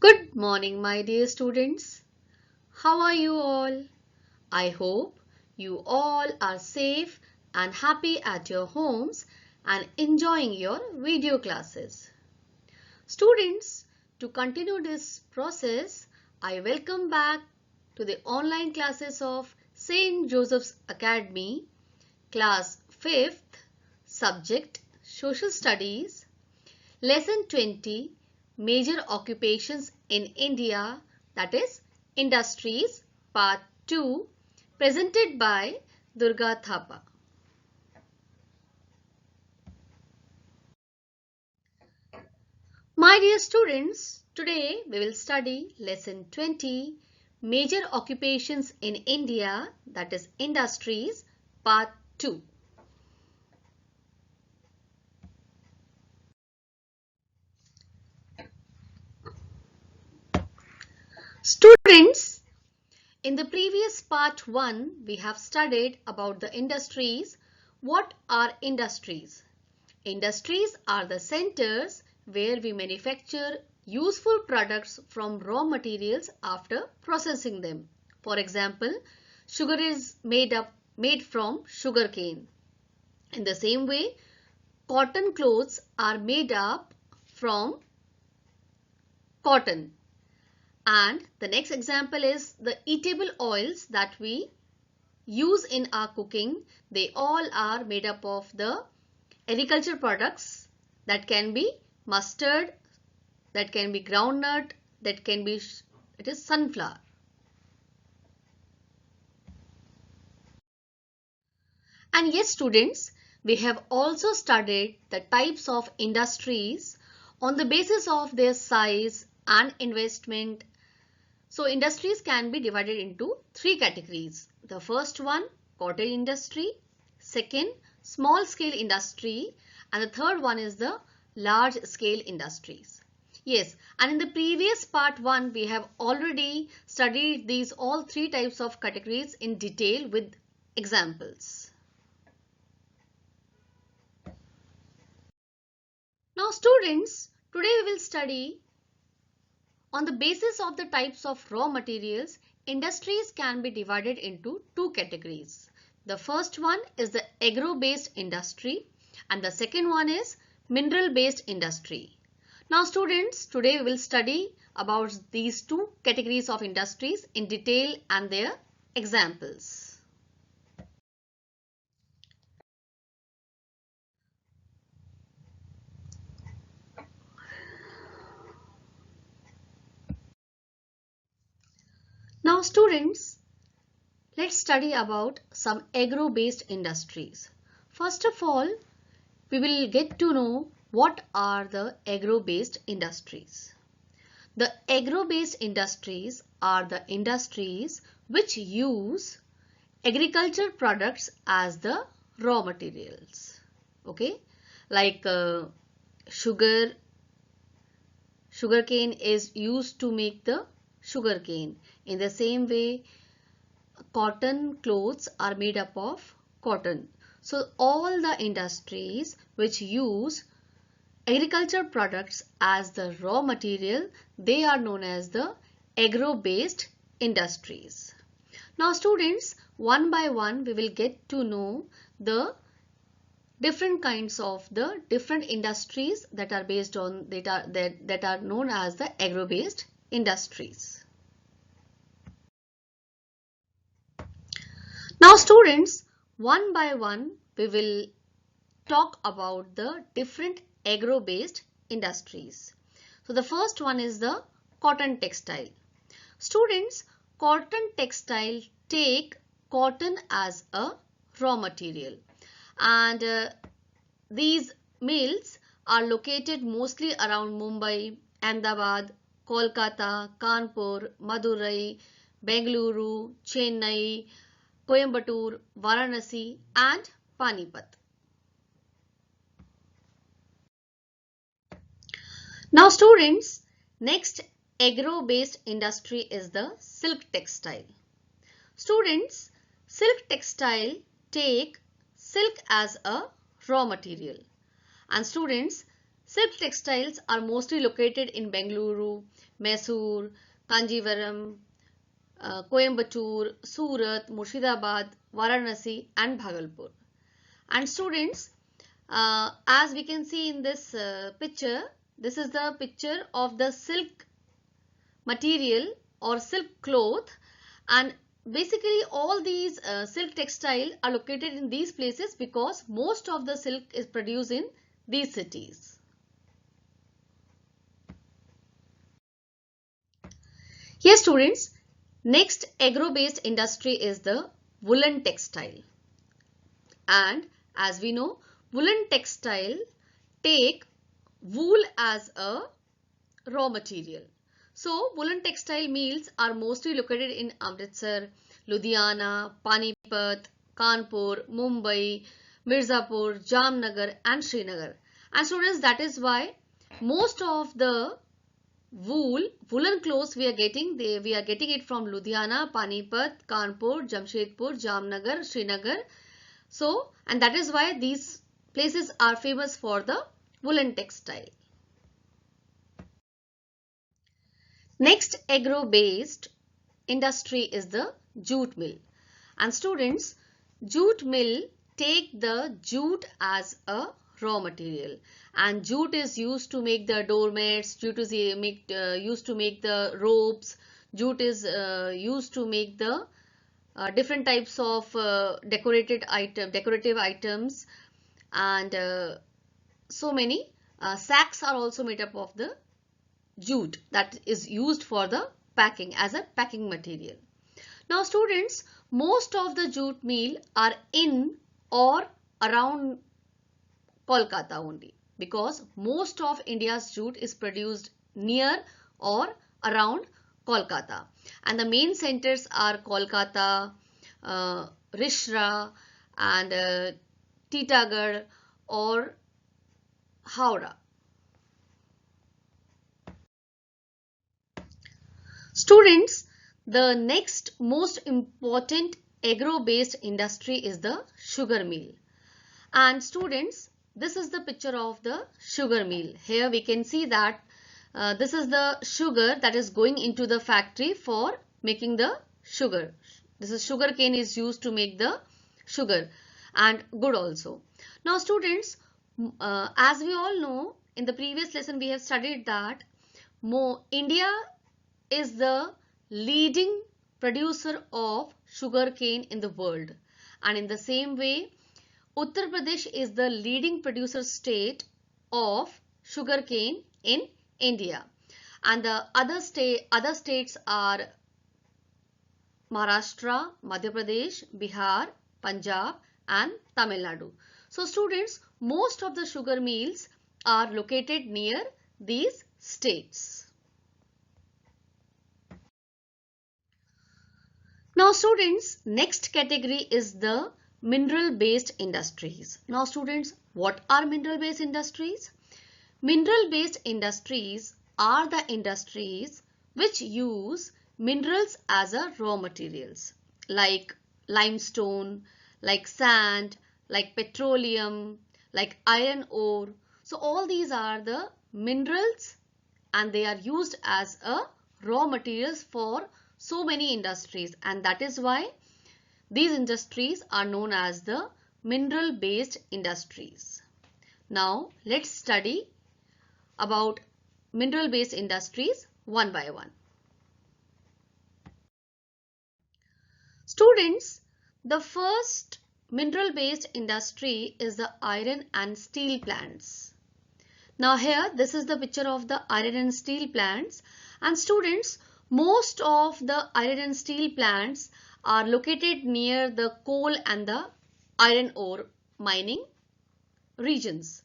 Good morning, my dear students. How are you all? I hope you all are safe and happy at your homes and enjoying your video classes. Students, to continue this process, I welcome back to the online classes of St. Joseph's Academy, class 5th, subject Social Studies, lesson 20, Major Occupations in India, that is Industries, part 2, presented by Durga Thapa. My dear students, today we will study lesson 20, Major Occupations in India, that is Industries, part 2. Students, in the previous part 1, we have studied about the industries. What are industries? Industries are the centers where we manufacture useful products from raw materials after processing them. For example, sugar is made from sugarcane. In the same way, cotton clothes are made up from cotton. And the next example is the eatable oils that we use in our cooking. They all are made up of the agriculture products that can be mustard, that can be groundnut, that can be sunflower. And yes, students, we have also studied the types of industries on the basis of their size and investment. So industries can be divided into three categories. The first one, cottage industry. Second, small scale industry. And the third one is the large scale industries. Yes, and in the previous part 1, we have already studied these all three types of categories in detail with examples. Now students, today we will study on the basis of the types of raw materials. Industries can be divided into two categories. The first one is the agro-based industry and the second one is mineral-based industry. Now students, today we will study about these two categories of industries in detail and their examples. Now students, let's study about some agro-based industries. First of all, we will get to know what are the agro-based industries. The agro-based industries are the industries which use agricultural products as the raw materials. Okay, like sugarcane is used to make the sugarcane. In the same way, cotton clothes are made up of cotton. So all the industries which use agriculture products as the raw material, they are known as the agro-based industries. Now students, one by one we will get to know the different kinds of the different industries that are based on that are known as the agro-based industries. Now students, one by one we will talk about the different agro-based industries. So the first one is the cotton textile. Students, cotton textile take cotton as a raw material, and these mills are located mostly around Mumbai, Ahmedabad, Kolkata, Kanpur, Madurai, Bengaluru, Chennai, Coimbatore, Varanasi and Panipat. Now students, next agro-based industry is the silk textile. Students, silk textile take silk as a raw material, and students, Silk textiles are mostly located in Bengaluru, Mysore, Kanjivaram, Coimbatore, Surat, Murshidabad, Varanasi and Bhagalpur. And students, as we can see in this picture, this is the picture of the silk material or silk cloth, and basically all these silk textile are located in these places because most of the silk is produced in these cities. Here students, next agro-based industry is the woolen textile. And as we know, woolen textile take wool as a raw material. So, woolen textile mills are mostly located in Amritsar, Ludhiana, Panipat, Kanpur, Mumbai, Mirzapur, Jamnagar and Srinagar. And students, that is why most of the woolen clothes we are getting it from Ludhiana, Panipat, Kanpur, Jamshedpur, Jamnagar, Srinagar. So, and that is why these places are famous for the woolen textile. Next agro-based industry is the jute mill. And students, jute mill take the jute as a raw material, and jute is used to make the doormats, jute is used to make the ropes, jute is used to make the different types of decorative items, and so many sacks are also made up of the jute that is used for the packing as a packing material. Now students, most of the jute mill are in or around Kolkata only, because most of India's jute is produced near or around Kolkata, and the main centers are Kolkata, Rishra and Titagarh or Howrah. Students, the next most important agro-based industry is the sugar mill. And students, this is the picture of the sugar mill. Here we can see that this is the sugar that is going into the factory for making the sugar. This is sugar cane is used to make the sugar and good also. Now students, as we all know, in the previous lesson we have studied that India is the leading producer of sugar cane in the world, and in the same way Uttar Pradesh is the leading producer state of sugar cane in India, and the other states are Maharashtra, Madhya Pradesh, Bihar, Punjab and Tamil Nadu. So students, most of the sugar mills are located near these states. Now students, next category is the mineral based industries. Now students, what are mineral based industries? Mineral based industries are the industries which use minerals as a raw materials, like limestone, like sand, like petroleum, like iron ore. So all these are the minerals and they are used as a raw materials for so many industries, and that is why these industries are known as the mineral based industries. Now let's study about mineral based industries one by one. Students, the first mineral based industry is the iron and steel plants. Now here this is the picture of the iron and steel plants, and students, most of the iron and steel plants are located near the coal and the iron ore mining regions.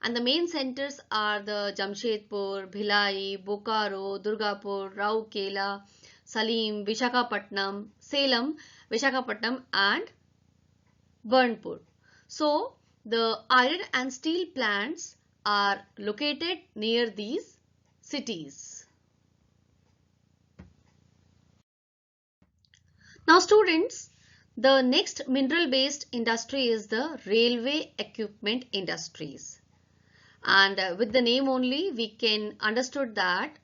And the main centers are the Jamshedpur, Bhilai, Bokaro, Durgapur, Rourkela, Salim, Visakhapatnam, Salem, Visakhapatnam and Burnpur. So the iron and steel plants are located near these cities. Now students, the next mineral based industry is the railway equipment industries. And with the name only we can understood that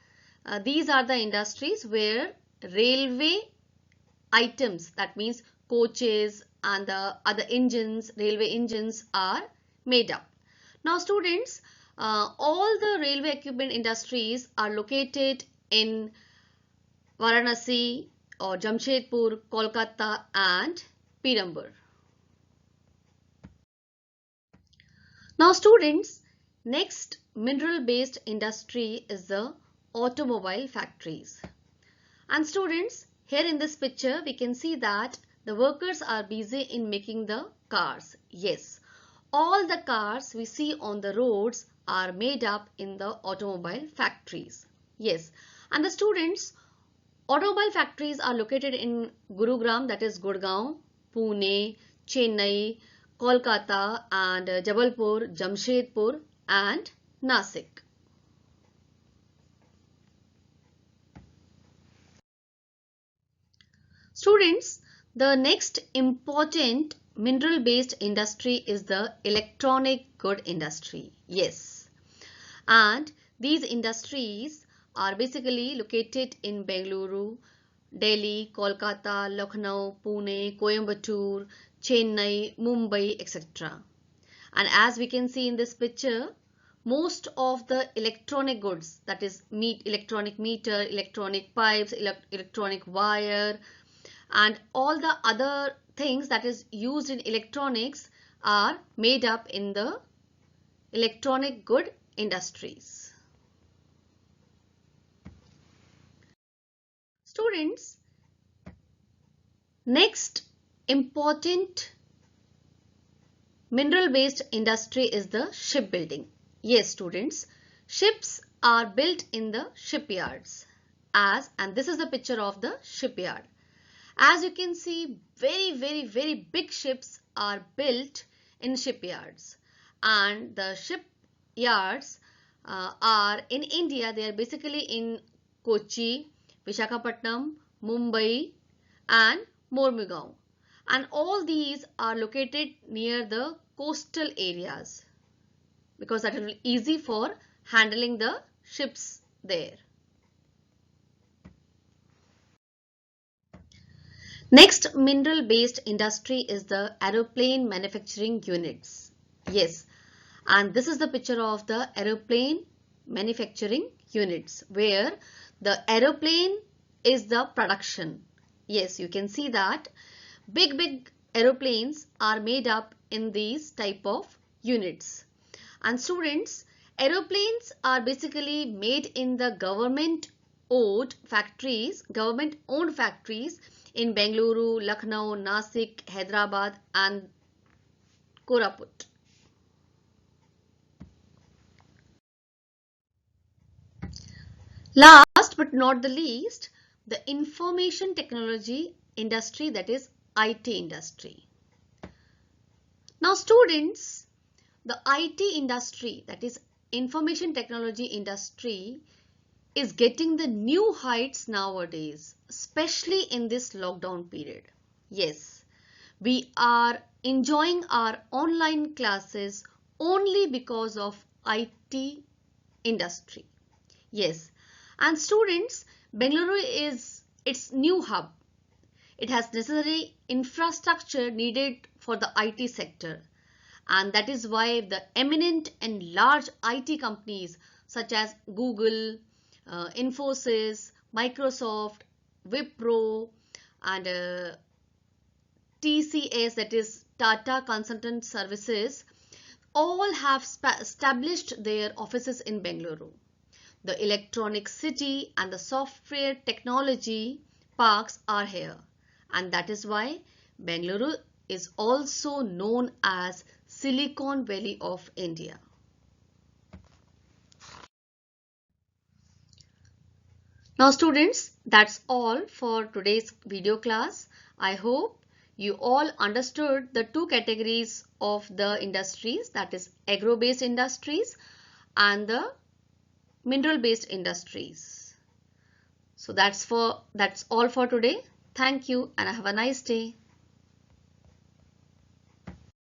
these are the industries where railway items, that means coaches and the other engines, railway engines, are made up. Now students, all the railway equipment industries are located in Varanasi or Jamshedpur, Kolkata and Perambur. Now students, next mineral based industry is the automobile factories. And students, here in this picture we can see that the workers are busy in making the cars. Yes, all the cars we see on the roads are made up in the automobile factories. Yes, and the students, automobile factories are located in Gurugram, that is Gurgaon, Pune, Chennai, Kolkata and Jabalpur, Jamshedpur and Nasik. Students, the next important mineral based industry is the electronic good industry. Yes, and these industries are basically located in Bengaluru, Delhi, Kolkata, Lucknow, Pune, Coimbatore, Chennai, Mumbai, etc. And as we can see in this picture, most of the electronic goods, that is electronic meter, electronic pipes, electronic wire and all the other things that is used in electronics are made up in the electronic good industries. Students, next important mineral based industry is the shipbuilding. Yes students, ships are built in the shipyards, and this is a picture of the shipyard. As you can see, very big ships are built in shipyards, and the shipyards are in India. They are basically in Kochi, Visakhapatnam, Mumbai and Mormugao, and all these are located near the coastal areas because that is easy for handling the ships there. Next mineral based industry is the aeroplane manufacturing units. Yes, and this is the picture of the aeroplane manufacturing units where the aeroplane is the production. Yes, you can see that big aeroplanes are made up in these type of units. And students, aeroplanes are basically made in the government owned factories in Bengaluru, Lucknow, Nasik, Hyderabad and Koraput. Last but not the least, the information technology industry, that is IT industry. Now students, the IT industry, that is information technology industry, is getting the new heights nowadays, especially in this lockdown period. Yes, we are enjoying our online classes only because of IT industry. Yes, and students, Bengaluru is its new hub. It has necessary infrastructure needed for the IT sector, and that is why the eminent and large IT companies such as Google, Infosys, Microsoft, Wipro and TCS, that is Tata Consultant Services, all have established their offices in Bengaluru. The electronic city and the software technology parks are here, and that is why Bengaluru is also known as Silicon Valley of India. Now students, that's all for today's video class. I hope you all understood the two categories of the industries, that is agro-based industries and the mineral-based industries. So that's all for today. Thank you and have a nice day.